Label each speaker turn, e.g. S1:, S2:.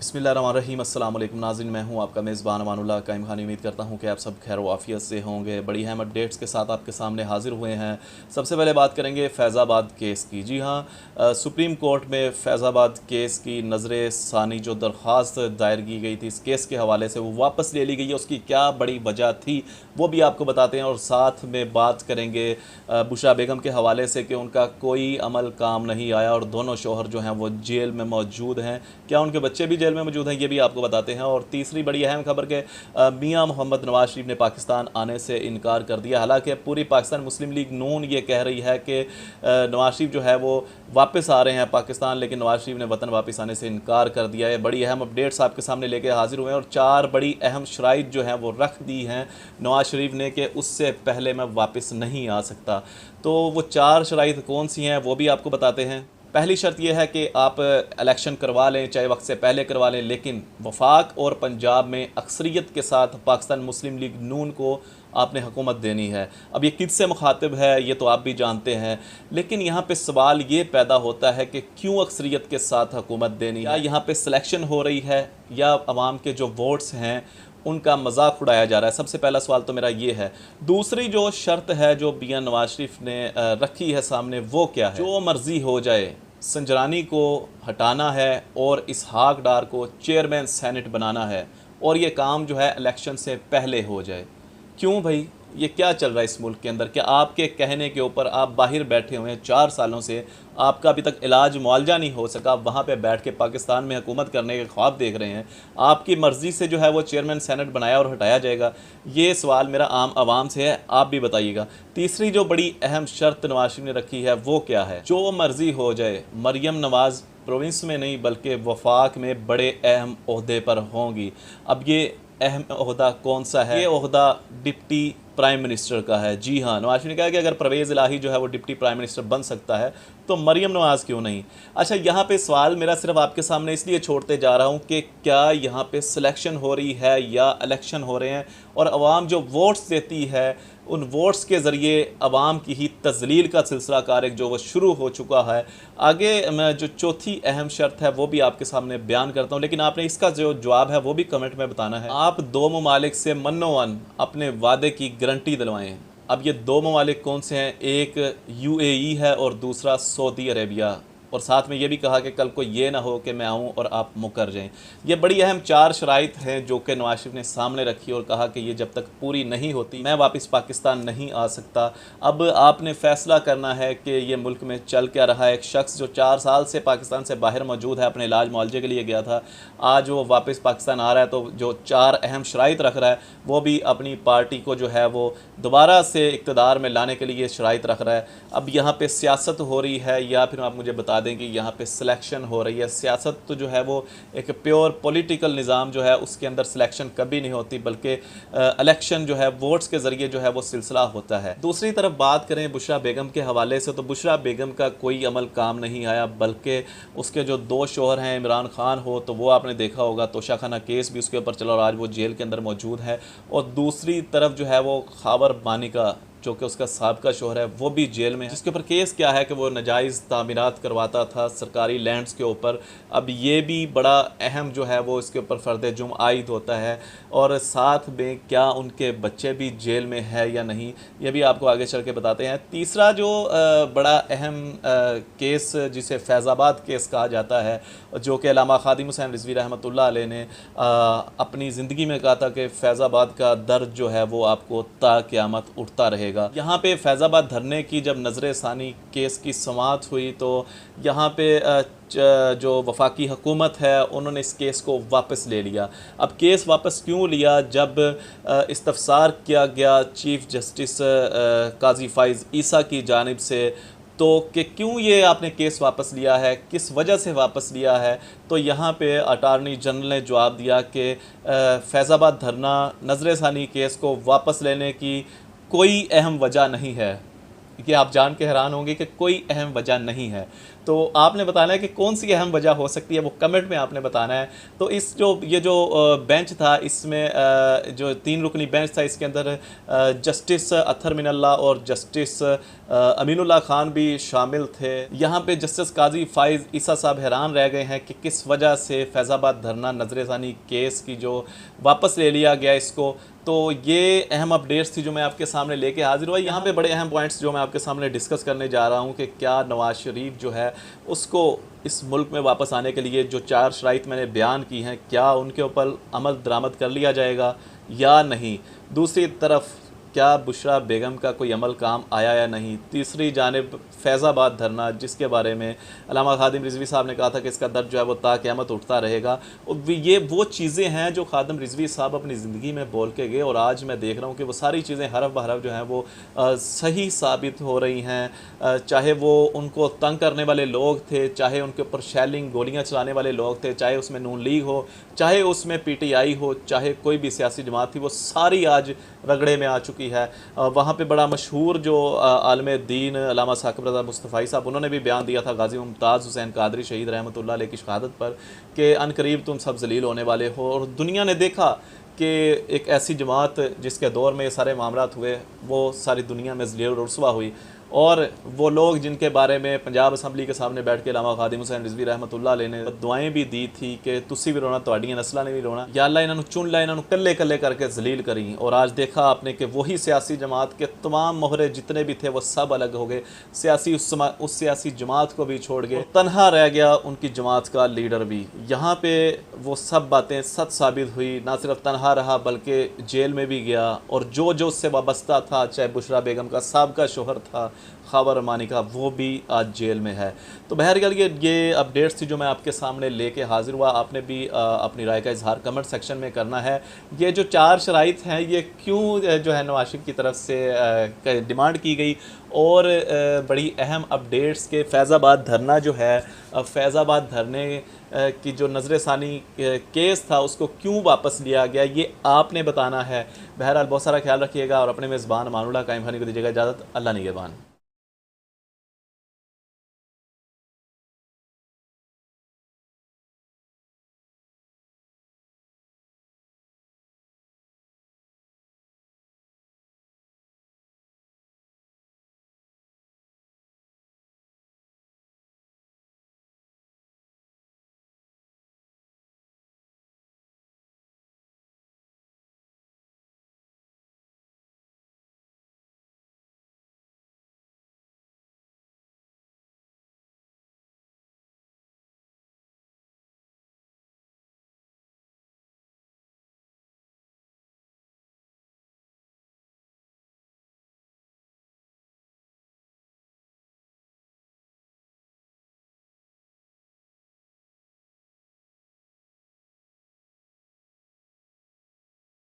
S1: बिस्मिल्लाहिर्रहमानिर्रहीम अस्सलाम वालेकुम नाज़रीन, मैं हूं आपका मेज़बान अमानुल्लाह कायम खानी। उम्मीद करता हूं कि आप सब खैर वाफ़ियत से होंगे। बड़ी अहम अपडेट्स के साथ आपके सामने हाज़िर हुए हैं। सबसे पहले बात करेंगे फैज़ाबाद केस की। जी हाँ, सुप्रीम कोर्ट में फैज़ाबाद केस की नज़र सानी जो दरख्वास्त दायर की गई थी इस केस के हवाले से, वो वापस ले ली गई है। उसकी क्या बड़ी वजह थी वो भी आपको बताते हैं, और साथ में बात करेंगे बुशरा बेगम के हवाले से कि उनका कोई अमल काम नहीं आया और दोनों शोहर जो हैं वो जेल में मौजूद हैं। क्या उनके बच्चे भी जेल में मौजूद हैं, ये भी आपको बताते हैं। और तीसरी बड़ी अहम खबर के मियां मोहम्मद नवाज शरीफ ने पाकिस्तान आने से इनकार कर दिया। हालांकि पूरी पाकिस्तान मुस्लिम लीग नून ये कह रही है कि नवाज शरीफ जो है वो वापस आ रहे हैं पाकिस्तान, लेकिन नवाज शरीफ ने वतन वापस आने से इनकार कर दिया है। बड़ी अहम अपडेट्स आपके सामने लेके हाजिर हुए हैं, और 4 बड़ी अहम शराइत जो हैं वो रख दी हैं नवाज शरीफ ने कि उससे पहले मैं वापस नहीं आ सकता। तो वो 4 शराइत कौन सी हैं वो भी आपको बताते हैं। पहली शर्त यह है कि आप इलेक्शन करवा लें, चाहे वक्त से पहले करवा लें, लेकिन वफाक और पंजाब में अक्सरियत के साथ पाकिस्तान मुस्लिम लीग नून को आपने हुकूमत देनी है। अब ये किससे मुखातिब है ये तो आप भी जानते हैं, लेकिन यहाँ पे सवाल ये पैदा होता है कि क्यों अक्सरियत के साथ हुकूमत देनी है। यहाँ पे सिलेक्शन हो रही है या अवाम के जो वोट्स हैं उनका मजाक उड़ाया जा रहा है। सबसे पहला सवाल तो मेरा ये है। दूसरी जो शर्त है जो मियां नवाज शरीफ ने रखी है सामने, वो क्या है? जो मर्ज़ी हो जाए, संजरानी को हटाना है और इसहाक डार को चेयरमैन सेनेट बनाना है, और ये काम जो है इलेक्शन से पहले हो जाए। क्यों भाई, ये क्या चल रहा है इस मुल्क के अंदर? क्या आपके कहने के ऊपर आप बाहर बैठे हुए हैं 4 सालों से, आपका अभी तक इलाज मुआवजा नहीं हो सका, वहाँ पे बैठ के पाकिस्तान में हुकूमत करने के ख्वाब देख रहे हैं। आपकी मर्ज़ी से जो है वो चेयरमैन सेनेट बनाया और हटाया जाएगा? ये सवाल मेरा आम आवाम से है, आप भी बताइएगा। तीसरी जो बड़ी अहम शर्त नवाज शरीफ ने रखी है वो क्या है? जो मर्ज़ी हो जाए, मरियम नवाज़ प्रोविंस में नहीं बल्कि वफाक में बड़े अहम ओहदे पर होंगी। अब ये अहम ओहदा कौन सा है? ये ओहदा डिप्टी प्राइम मिनिस्टर का है। जी हाँ, नवाज शरीफ ने कहा कि अगर परवेज़ इलाही जो है वो डिप्टी प्राइम मिनिस्टर बन सकता है तो मरियम नवाज़ क्यों नहीं? अच्छा, यहाँ पे सवाल मेरा सिर्फ आपके सामने इसलिए छोड़ते जा रहा हूँ कि क्या यहाँ पे सिलेक्शन हो रही है या इलेक्शन हो रहे हैं, और अवाम जो वोट्स देती है उन वोट्स के ज़रिए अवाम की ही तज़लील का सिलसिला कार जो वो शुरू हो चुका है। आगे मैं जो चौथी अहम शर्त है वो भी आपके सामने बयान करता हूँ, लेकिन आपने इसका जो जवाब है वो भी कमेंट में बताना है। आप 2 ममालिक से मन्नो-वन अपने वादे की गारंटी दिलवाएं। अब ये 2 ममालिक कौन से हैं? एक यूएई है और दूसरा सऊदी अरेबिया। और साथ में ये भी कहा कि कल को ये ना हो कि मैं आऊँ और आप मुकर जाएं। ये बड़ी अहम 4 शराइत हैं जो कि नवाज शरीफ ने सामने रखी और कहा कि ये जब तक पूरी नहीं होती मैं वापस पाकिस्तान नहीं आ सकता। अब आपने फ़ैसला करना है कि ये मुल्क में चल क्या रहा है। एक शख्स जो 4 साल से पाकिस्तान से बाहर मौजूद है, अपने इलाज मुआवजे के लिए गया था, आज वो वापस पाकिस्तान आ रहा है, तो जो 4 अहम शराइत रख रहा है वो भी अपनी पार्टी को जो है वो दोबारा से इक़्तिदार में लाने के लिए शराइत रख रहा है। अब यहाँ पर सियासत हो रही है या फिर आप मुझे बता दें कि यहाँ पे सिलेक्शन हो रही है? सियासत तो जो है वो एक प्योर पॉलिटिकल निज़ाम जो है उसके अंदर सिलेक्शन कभी नहीं होती, बल्कि इलेक्शन जो है वोट्स के ज़रिए जो है वो सिलसिला होता है। दूसरी तरफ बात करें बुशरा बेगम के हवाले से, तो बुशरा बेगम का कोई अमल काम नहीं आया, बल्कि उसके जो 2 शोहर हैं, इमरान खान हो तो वो आपने देखा होगा तोशाखाना केस भी उसके ऊपर चला और आज वो जेल के अंदर मौजूद है, और दूसरी तरफ जो है वो खावर बानी का जो कि उसका साबका शोहर है वो भी जेल में है, जिसके ऊपर केस क्या है कि वो नाजायज़ तामीरात करवाता था सरकारी लैंड्स के ऊपर। अब ये भी बड़ा अहम जो है वो इसके ऊपर फ़र्द जुर्म आयद होता है, और साथ में क्या उनके बच्चे भी जेल में है या नहीं, ये भी आपको आगे चल के बताते हैं। तीसरा जो बड़ा अहम केस जिसे फैज़ाबाद केस कहा जाता है, जो कि अल्लामा ख़ादिम हुसैन रिज़वी रहमतुल्लाह अलैह ने अपनी ज़िंदगी में कहा था कि फैज़ाबाद का दर्द जो है वो आपको ता क़यामत उठता रहेगा। यहाँ पे फैज़ाबाद धरने की जब नज़र सानी केस की समाअत हुई तो यहाँ पे जो वफाकी हुकूमत है उन्होंने इस केस को वापस ले लिया। अब केस वापस क्यों लिया? जब इस्तफ़सार किया गया चीफ़ जस्टिस काज़ी फ़ाइज़ ईसा की जानिब से, तो कि क्यों ये आपने केस वापस लिया है, किस वजह से वापस लिया है, तो यहाँ पे अटार्नी जनरल ने जवाब दिया कि फैज़ाबाद धरना नज़र सानी केस को वापस लेने की कोई अहम वजह नहीं है। कि आप जान के हैरान होंगे कि कोई अहम वजह नहीं है। तो आपने बताना है कि कौन सी अहम वजह हो सकती है, वो कमेंट में आपने बताना है। तो इस ये जो बेंच था, इसमें जो 3 रुकनी बेंच था, इसके अंदर जस्टिस अत्तर मिनल्ला और जस्टिस अमीनुल्लाह खान भी शामिल थे। यहाँ पे जस्टिस काजी फाइज ईसा साहब हैरान रह गए हैं कि किस वजह से फैज़ाबाद धरना नजरसानी केस की जो वापस ले लिया गया इसको। तो ये अहम अपडेट्स थी जो मैं आपके सामने लेके हाजिर हुआ। यहाँ पे बड़े अहम पॉइंट्स जो मैं आपके सामने डिस्कस करने जा रहा हूँ कि क्या नवाज़ शरीफ जो है उसको इस मुल्क में वापस आने के लिए जो 4 शराइत मैंने बयान की हैं, क्या उनके ऊपर अमल दरामद कर लिया जाएगा या नहीं। दूसरी तरफ क्या बुशरा बेगम का कोई अमल काम आया या नहीं। तीसरी जानिब फैज़ाबाद धरना, जिसके बारे में अल्लामा खादिम रिजवी साहब ने कहा था कि इसका दर्द जो है वो ता क़यामत उठता रहेगा। और ये वो चीज़ें हैं जो खादिम रिजवी साहब अपनी ज़िंदगी में बोल के गए, और आज मैं देख रहा हूँ कि वो सारी चीज़ें हरफ बहरफ जो हैं वो सही साबित हो रही हैं। चाहे वो उनको तंग करने वाले लोग थे, चाहे उनके ऊपर शैलिंग गोलियाँ चलाने वाले लोग थे, चाहे उसमें नून लीग हो, चाहे उसमें PTI हो, चाहे कोई भी सियासी जमात थी, वो सारी आज रगड़े में आ चुकी है। वहाँ पे बड़ा मशहूर जो आलम दीन अल्लामा साकिब रज़ा मुस्तफ़ाई साहब, उन्होंने भी बयान दिया था गाज़ी मुमताज़ हुसैन कादरी शहीद रहमतुल्लाह अलैह की शहादत पर कि अनकरीब तुम सब जलील होने वाले हो। और दुनिया ने देखा कि एक ऐसी जमात जिसके दौर में ये सारे मामलात हुए, वो सारी दुनिया में ज़लील और रुसवा हुई। और वो लोग जिनके बारे में पंजाब असम्बली के सामने बैठ के अल्लामा खादिम हुसैन रिजवी रहमतुल्लाह अलैह ने दुआएं भी दी थी कि तुसी भी रोना, तुहाड़ियां नस्लां ने भी रोना, या अल्लाह इन्होंने चुन ला, इन्होंने कल्ले कल्ले करके जलील करी। और आज देखा आपने कि वही सियासी जमात के तमाम मोहरे जितने भी थे वो सब अलग हो गए। सियासी उस सियासी जमात को भी छोड़ गए, तनहा रह गया उनकी जमात का लीडर भी। यहाँ पे वो सब बातें सच साबित हुई। ना सिर्फ तनहा रहा बल्कि जेल में भी गया, और जो जो उससे वाबस्ता था, चाहे बुशरा बेगम का साबका शोहर था ख़ावर रमानी का, वो भी आज जेल में है। तो बहरहाल ये अपडेट्स थी जो मैं आपके सामने लेके हाजिर हुआ। आपने भी अपनी राय का इजहार कमेंट सेक्शन में करना है। ये जो 4 शराइत हैं ये क्यों जो है नवाज़ शरीफ की तरफ से डिमांड की गई, और बड़ी अहम अपडेट्स के फैज़ाबाद धरना जो है, फैज़ाबाद धरने की जो नज़रसानी केस था उसको क्यों वापस लिया गया, ये आपने बताना है। बहरहाल बहुत सारा ख्याल रखिएगा और अपने मेज़बान अमानुल्लाह कायम खानी को दीजिएगा इजाज़त। अल्लाह निगहबान।